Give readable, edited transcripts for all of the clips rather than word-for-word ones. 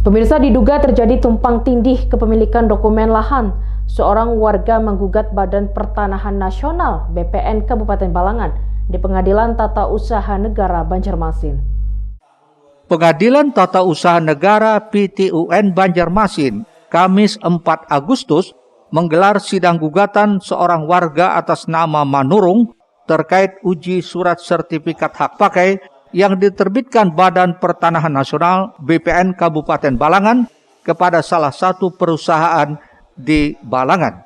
Pemirsa, diduga terjadi tumpang tindih kepemilikan dokumen lahan. Seorang warga menggugat Badan Pertanahan Nasional BPN Kabupaten Balangan di Pengadilan Tata Usaha Negara Banjarmasin. Pengadilan Tata Usaha Negara PTUN Banjarmasin, Kamis 4 Agustus, menggelar sidang gugatan seorang warga atas nama Manurung terkait uji surat sertifikat hak pakai yang diterbitkan Badan Pertanahan Nasional BPN Kabupaten Balangan kepada salah satu perusahaan di Balangan.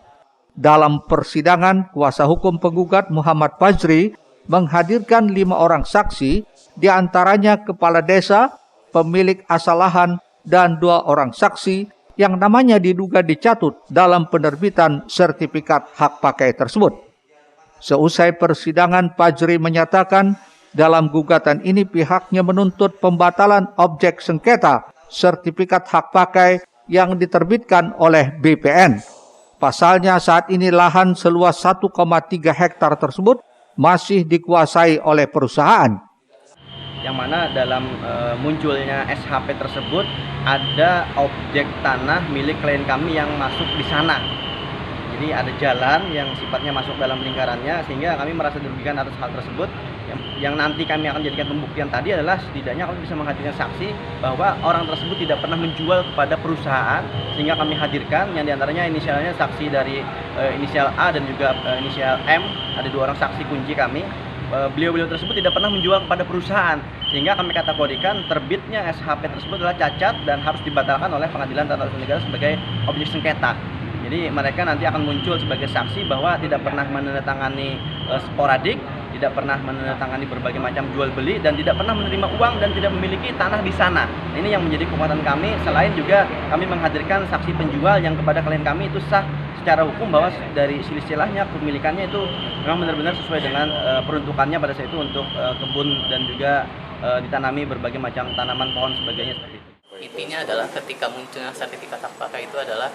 Dalam persidangan, kuasa hukum penggugat Muhammad Fajri menghadirkan 5 orang saksi, diantaranya kepala desa, pemilik asal lahan, dan 2 orang saksi yang namanya diduga dicatut dalam penerbitan sertifikat hak pakai tersebut. Seusai persidangan, Fajri menyatakan dalam gugatan ini pihaknya menuntut pembatalan objek sengketa sertifikat hak pakai yang diterbitkan oleh BPN. Pasalnya saat ini lahan seluas 1,3 hektar tersebut masih dikuasai oleh perusahaan. Yang mana dalam munculnya SHP tersebut ada objek tanah milik klien kami yang masuk di sana. Jadi ada jalan yang sifatnya masuk dalam lingkarannya, sehingga kami merasa dirugikan atas hal tersebut. Yang nanti kami akan jadikan pembuktian tadi adalah setidaknya kami bisa menghadirkan saksi bahwa orang tersebut tidak pernah menjual kepada perusahaan, sehingga kami hadirkan yang diantaranya inisialnya saksi dari inisial A dan juga inisial M. Ada 2 orang saksi kunci kami. Beliau-beliau tersebut tidak pernah menjual kepada perusahaan, sehingga kami kategorikan terbitnya SHP tersebut adalah cacat dan harus dibatalkan oleh Pengadilan Tata Usaha Negara sebagai objek sengketa. Jadi mereka nanti akan muncul sebagai saksi bahwa tidak pernah menandatangani sporadik, tidak pernah menandatangani berbagai macam jual beli, dan tidak pernah menerima uang dan tidak memiliki tanah di sana. Ini yang menjadi kekuatan kami. Selain juga kami menghadirkan saksi penjual yang kepada klien kami itu sah secara hukum bahwa dari silsilahnya kepemilikannya itu memang benar-benar sesuai dengan peruntukannya pada saat itu untuk kebun dan juga ditanami berbagai macam tanaman, pohon, sebagainya seperti itu. Intinya adalah ketika munculnya sertifikat hak pakai itu adalah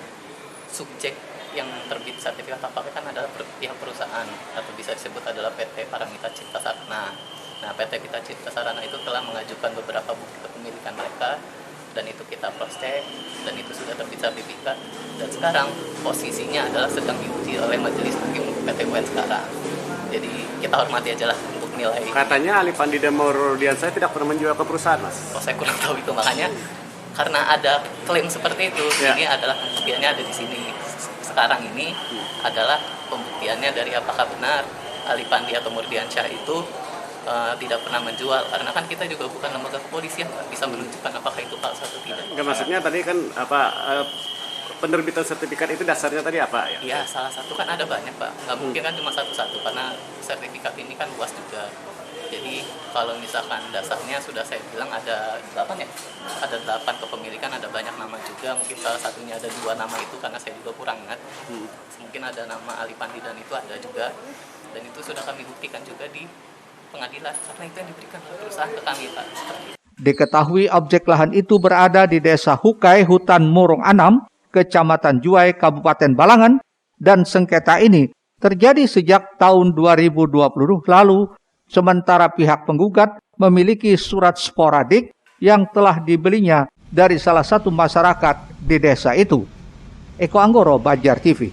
subjek yang terbit sertifikat hak pakai kan adalah pihak perusahaan atau bisa disebut adalah PT Paramita Cipta Sarana. Nah, PT Paramita Cipta Sarana itu telah mengajukan beberapa bukti kepemilikan mereka dan itu kita cross check dan itu sudah terbit sertifikat, dan sekarang posisinya adalah sedang diuji oleh majelis hakim PT UN sekarang. Jadi kita hormati aja lah untuk nilai. Katanya Ali Pandi dan Maurodiansyah tidak pernah menjual ke perusahaan, Mas. Oh, saya kurang tahu itu, makanya karena ada klaim seperti itu, ini adalah pembuktiannya ada di sini. Sekarang ini adalah pembuktiannya dari apakah benar Ali Pandi atau Maurodiansyah itu tidak pernah menjual, karena kan kita juga bukan lembaga kepolisian, bisa menunjukkan apakah itu palsu atau tidak. Enggak, maksudnya tadi kan penerbitan sertifikat itu dasarnya tadi apa ya? Iya, salah satu kan ada banyak, Pak. Nggak mungkin kan cuma satu-satu, karena sertifikat ini kan luas juga. Jadi kalau misalkan dasarnya sudah saya bilang ada 8 ya, ada 8 kepemilikan, ada banyak nama juga. Mungkin salah satunya ada 2 nama itu karena saya juga kurang ingat. Mungkin ada nama Ali Pandi dan itu ada juga, dan itu sudah kami buktikan juga di pengadilan karena itu yang diberikan oleh perusahaan ke kami, Pak. Diketahui objek lahan itu berada di Desa Hukai, Hutan Murung Anam, Kecamatan Juai, Kabupaten Balangan, dan sengketa ini terjadi sejak tahun 2020 lalu, sementara pihak penggugat memiliki surat sporadik yang telah dibelinya dari salah satu masyarakat di desa itu. Eko Anggoro, Banjar TV.